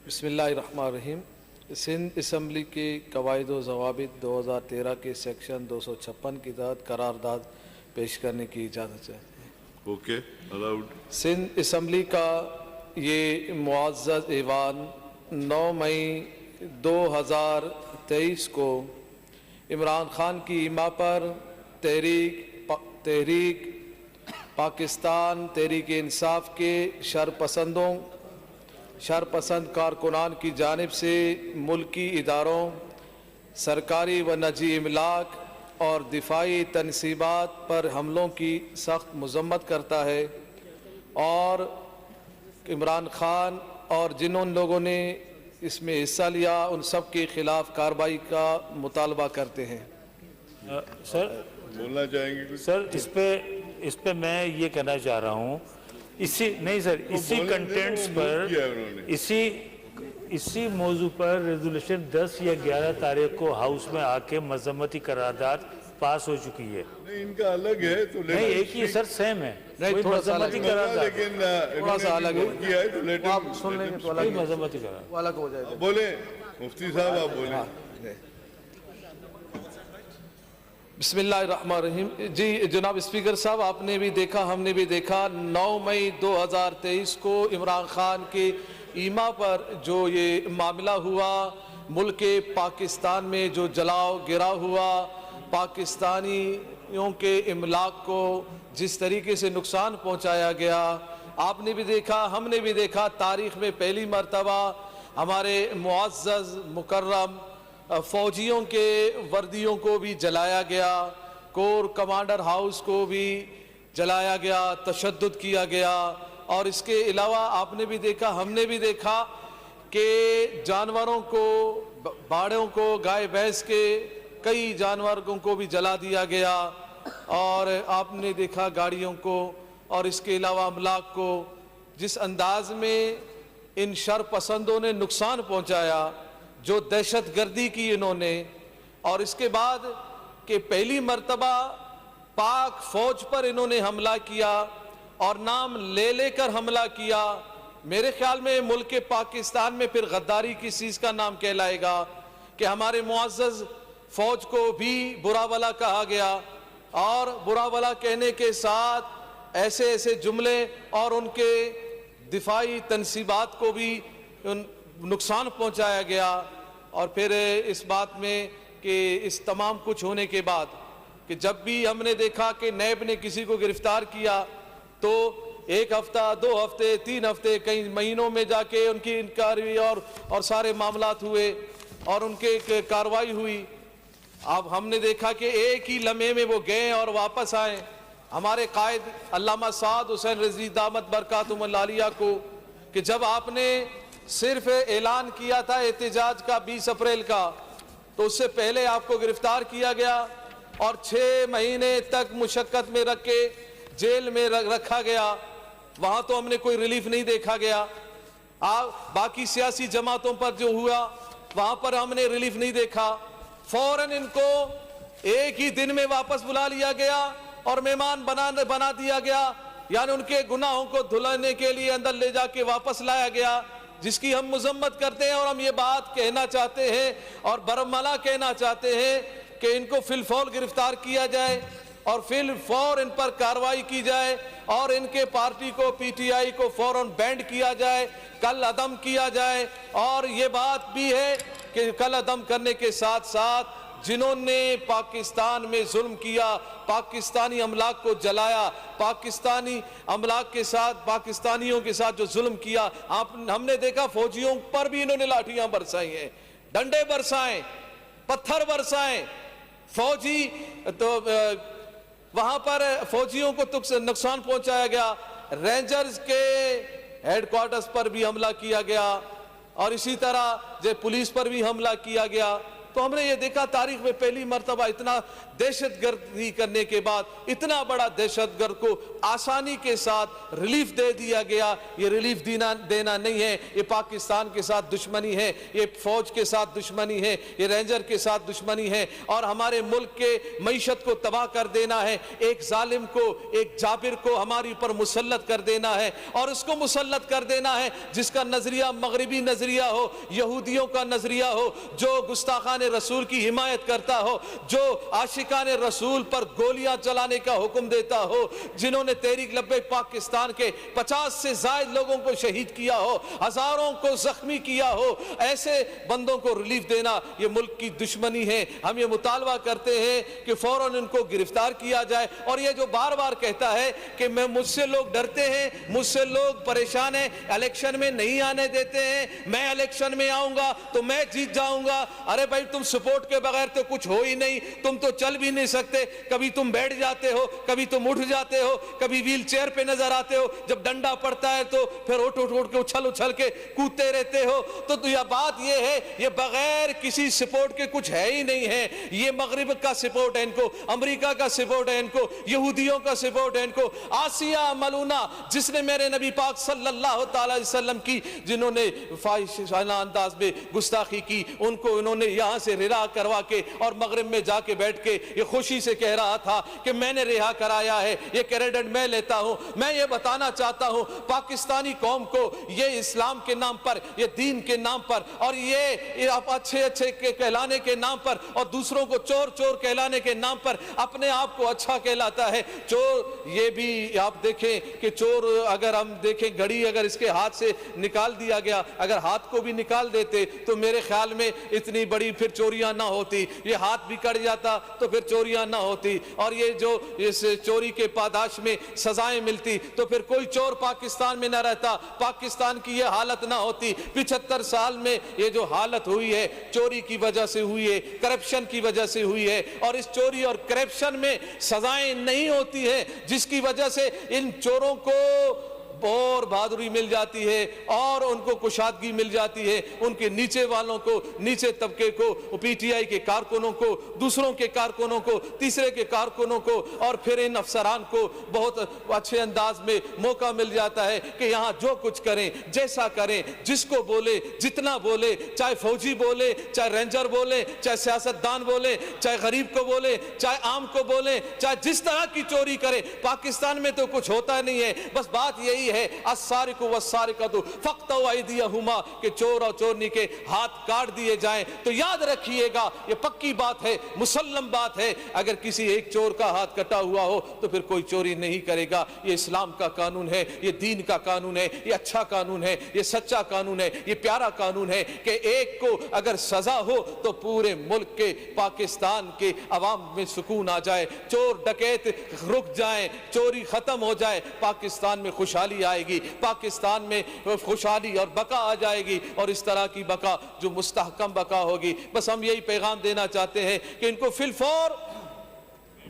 بسم اللہ الرحمن الرحیم۔ سندھ اسمبلی کے قواعد و ضوابط 2013 کے سیکشن 256 کے تحت قرارداد پیش کرنے کی اجازت ہے۔ Okay, allowed. سندھ اسمبلی کا یہ معزز ایوان 9 مئی 2023 کو عمران خان کی ایما پر تحریک پاکستان تحریک انصاف کے شرپسند کارکنان کی جانب سے ملکی اداروں، سرکاری و نجی املاک اور دفاعی تنصیبات پر حملوں کی سخت مذمت کرتا ہے، اور عمران خان اور جن لوگوں نے اس میں حصہ لیا ان سب کے خلاف کارروائی کا مطالبہ کرتے ہیں۔ سر بولنا چاہیں گے کچھ؟ سر اس پہ میں یہ کہنا چاہ رہا ہوں، اسی کنٹینٹس پر اسی موضوع پر ریزولوشن 10 یا 11 تاریخ کو ہاؤس میں آ کے مذمتی قرارداد پاس ہو چکی ہے۔ نہیں، ان کا الگ ہے تو نہیں، ایک ہی سر سیم ہے، نہیں، تھوڑا سا الگ ہے، لیکن تھوڑا سا الگ ہے، کیا ہے تو آپ سن لیں گے تو الگ کوئی مذمتی قرارداد وہ الگ ہو جائے گا۔ بولیں مفتی صاحب، آپ بولیں۔ بسم اللہ الرحمن الرحیم۔ جی جناب اسپیکر صاحب، آپ نے بھی دیکھا، ہم نے بھی دیکھا، 9 مئی 2023 کو عمران خان کے ایما پر جو یہ معاملہ ہوا، ملک پاکستان میں جو جلاؤ گرا ہوا، پاکستانیوں کے املاک کو جس طریقے سے نقصان پہنچایا گیا، آپ نے بھی دیکھا، ہم نے بھی دیکھا، تاریخ میں پہلی مرتبہ ہمارے معزز مکرم فوجیوں کے وردیوں کو بھی جلایا گیا، کور کمانڈر ہاؤس کو بھی جلایا گیا، تشدد کیا گیا، اور اس کے علاوہ آپ نے بھی دیکھا، ہم نے بھی دیکھا کہ جانوروں کو، باڑوں کو، گائے بھینس کے کئی جانوروں کو بھی جلا دیا گیا، اور آپ نے دیکھا گاڑیوں کو، اور اس کے علاوہ املاک کو جس انداز میں ان شرپسندوں نے نقصان پہنچایا، جو دہشت گردی کی انہوں نے، اور اس کے بعد کہ پہلی مرتبہ پاک فوج پر انہوں نے حملہ کیا اور نام لے کر حملہ کیا۔ میرے خیال میں ملک پاکستان میں پھر غداری کس چیز کا نام کہلائے گا کہ ہمارے معزز فوج کو بھی برا بھلا کہا گیا، اور برا بھلا کہنے کے ساتھ ایسے جملے، اور ان کے دفاعی تنصیبات کو بھی نقصان پہنچایا گیا۔ اور پھر اس بات میں کہ اس تمام کچھ ہونے کے بعد کہ جب بھی ہم نے دیکھا کہ نیب نے کسی کو گرفتار کیا تو 1 ہفتہ، 2 ہفتے، 3 ہفتے، کئی مہینوں میں جا کے ان کی انکوائری اور سارے معاملات ہوئے اور ان کے کارروائی ہوئی۔ اب ہم نے دیکھا کہ ایک ہی لمحے میں وہ گئے اور واپس آئے۔ ہمارے قائد علامہ سعد حسین رضوی دامت برکاتہم العالیہ کو کہ جب آپ نے صرف اعلان کیا تھا احتجاج کا 20 اپریل کا، تو اس سے پہلے آپ کو گرفتار کیا گیا اور 6 مہینے تک مشقت میں رکھ کے جیل میں رکھا گیا۔ وہاں تو ہم نے کوئی ریلیف نہیں دیکھا گیا۔ باقی سیاسی جماعتوں پر جو ہوا وہاں پر ہم نے ریلیف نہیں دیکھا۔ فوراً ان کو ایک ہی دن میں واپس بلا لیا گیا اور مہمان بنا دیا گیا، یعنی ان کے گناہوں کو دھلانے کے لیے اندر لے جا کے واپس لایا گیا، جس کی ہم مذمت کرتے ہیں، اور ہم یہ بات کہنا چاہتے ہیں اور برملا کہنا چاہتے ہیں کہ ان کو فی الفور گرفتار کیا جائے اور فی الفور ان پر کارروائی کی جائے، اور ان کے پارٹی کو، پی ٹی آئی کو فوراً بینڈ کیا جائے، کل عدم کیا جائے۔ اور یہ بات بھی ہے کہ کل عدم کرنے کے ساتھ ساتھ جنہوں نے پاکستان میں ظلم کیا، پاکستانی املاک کو جلایا، پاکستانی املاک کے ساتھ، پاکستانیوں کے ساتھ جو ظلم کیا، ہم نے دیکھا فوجیوں پر بھی انہوں نے لاٹھیاں برسائی ہیں، ڈنڈے برسائیں، پتھر برسائیں، فوجی تو وہاں پر فوجیوں کو نقصان پہنچایا گیا، رینجرز کے ہیڈ کوارٹرز پر بھی حملہ کیا گیا، اور اسی طرح پولیس پر بھی حملہ کیا گیا۔ تو ہم نے یہ دیکھا تاریخ میں پہلی مرتبہ اتنا دہشت گردی کرنے کے بعد اتنا بڑا دہشت گرد کو آسانی کے ساتھ ریلیف دے دیا گیا. یہ ریلیف دینا نہیں ہے, یہ پاکستان کے ساتھ دشمنی ہے, یہ فوج کے ساتھ دشمنی ہے, یہ رینجر کے ساتھ دشمنی ہے, اور ہمارے ملک کے معیشت کو تباہ کر دینا ہے. ایک ظالم کو, ایک جابر کو ہماری اوپر مسلط کر دینا ہے, اور اس کو مسلط کر دینا ہے جس کا نظریہ مغربی نظریہ ہو, یہودیوں کا نظریہ ہو, جو گستاخان رسول کی حمایت کرتا ہو, جو عاشقان رسول پر گولیاں چلانے کا حکم دیتا ہو, جنہوں نے تحریک لبیک پاکستان کے 50 سے زائد لوگوں کو شہید کیا ہو, ہزاروں کو زخمی کیا ہو. ایسے بندوں کو ریلیف دینا یہ ملک کی دشمنی ہے. ہم یہ مطالبہ کرتے ہیں کہ فوراً ان کو گرفتار کیا جائے. اور یہ جو بار بار کہتا ہے کہ مجھ سے لوگ ڈرتے ہیں, مجھ سے لوگ پریشان ہیں, الیکشن میں نہیں آنے دیتے ہیں, میں الیکشن میں آؤں گا تو میں جیت جاؤں گا. ارے بھائی تم سپورٹ کے بغیر تو کچھ ہو ہی نہیں, تم تو چل بھی نہیں سکتے. کبھی تم بیٹھ جاتے ہو, کبھی تم اٹھ جاتے ہو, کبھی ویل چیئر پہ نظر آتے ہو, جب ڈنڈا پڑتا ہے تو پھر اٹھ کے اچھل کے کودتے رہتے ہو. تو یہ بات یہ ہے, یہ بغیر کسی سپورٹ کے کچھ ہے ہی نہیں ہے. یہ مغرب کا سپورٹ ہے ان کو, امریکہ کا سپورٹ ہے ان کو, یہودیوں کا سپورٹ ہے ان کو. آسیہ ملونہ جس نے میرے نبی پاک صلی اللہ تعالی علیہ وسلم کی, جنہوں نے فاحشانہ انداز میں گستاخی کی, ان کو انہوں نے یہاں سے رہا کروا کے اور مغرب میں جا کے بیٹھ کے یہ خوشی سے کہہ رہا تھا کہ میں نے رہا کرایا ہے, یہ کریڈٹ میں لیتا ہوں. میں یہ بتانا چاہتا ہوں پاکستانی قوم کو, یہ اسلام کے نام پر, یہ دین کے نام پر, اور یہ اچھے کہلانے کے نام پر, اور دوسروں کو چور چور کہلانے کے نام پر اپنے آپ کو اچھا کہلاتا ہے. چور, یہ بھی آپ دیکھیں کہ چور, اگر ہم دیکھیں گھڑی اگر اس کے ہاتھ سے نکال دیا گیا, اگر ہاتھ کو بھی نکال دیتے تو میرے خیال میں اتنی بڑی پھر چوریاں نہ ہوتی. یہ ہاتھ بھی کٹ جاتا تو پھر چوریاں نہ ہوتی. اور یہ جو اس چوری کے پاداش میں سزائیں ملتی تو پھر کوئی چور پاکستان میں نہ رہتا, پاکستان کی یہ حالت نہ ہوتی. 75 سال میں یہ جو حالت ہوئی ہے چوری کی وجہ سے ہوئی ہے, کرپشن کی وجہ سے ہوئی ہے. اور اس چوری اور کرپشن میں سزائیں نہیں ہوتی ہیں, جس کی وجہ سے ان چوروں کو اور بہادری مل جاتی ہے اور ان کو کشادگی مل جاتی ہے. ان کے نیچے والوں کو, نیچے طبقے کو, پی ٹی آئی کے کارکنوں کو, دوسروں کے کارکنوں کو, تیسرے کے کارکنوں کو, اور پھر ان افسران کو بہت اچھے انداز میں موقع مل جاتا ہے کہ یہاں جو کچھ کریں, جیسا کریں, جس کو بولے, جتنا بولے, چاہے فوجی بولے, چاہے رینجر بولے, چاہے سیاستدان بولے, چاہے غریب کو بولے, چاہے عام کو بولے, چاہے جس طرح کی چوری کرے. پاکستان میں تو کچھ ہوتا نہیں ہے. بس بات یہی ہے, السارق والسارقۃ فاقطعوا ایدیہما, کہ چور اور چورنی کے ہاتھ کاٹ دیے جائیں. تو یاد رکھیے گا, یہ پکی بات ہے, مسلم بات ہے, اگر کسی ایک چور کا ہاتھ کٹا ہوا ہو تو پھر کوئی چوری نہیں کرے گا. یہ اسلام کا قانون ہے, یہ دین کا قانون ہے, یہ اچھا قانون ہے, یہ سچا قانون ہے, یہ پیارا قانون ہے کہ ایک کو اگر سزا ہو تو پورے ملک کے, پاکستان کے عوام میں سکون آ جائے, چور ڈکیت رک جائیں, چوری ختم ہو جائے, پاکستان میں خوشحالی آئے گی, پاکستان میں خوشحالی اور بقا آ جائے گی, اور اس طرح کی بقا جو مستحکم بقا ہوگی. بس ہم یہی پیغام دینا چاہتے ہیں کہ ان کو فی الفور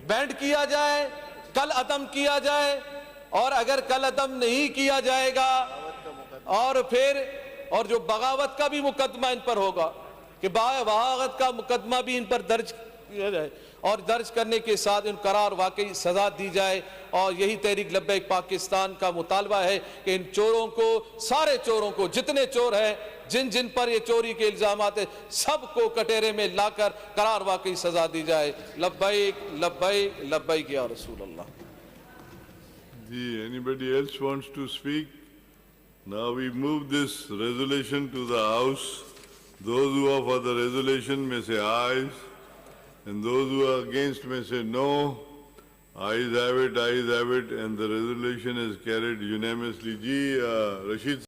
بینڈ کیا جائے, کل عدم کیا جائے, اور اگر کل عدم نہیں کیا جائے گا اور پھر اور جو بغاوت کا بھی مقدمہ ان پر ہوگا کہ بغاوت کا مقدمہ بھی ان پر درج کیا جائے, اور درج کرنے کے ساتھ ان قرار واقعی سزا دی جائے. اور یہی تحریک لبیک پاکستان کا مطالبہ ہے کہ ان چوروں کو, سارے چوروں کو, جتنے چور ہیں, جن پر یہ چوری کے الزامات ہیں, سب کو کٹہرے میں لا کر قرار واقعی سزا دی جائے. لبیک لبیک لبیک یا رسول اللہ. Anybody else wants to speak? Now we move this resolution to the House. Those who are for the resolution may say aye, and those who are against may say no. Ayes have it, and the resolution is carried unanimously. Ji, Rashid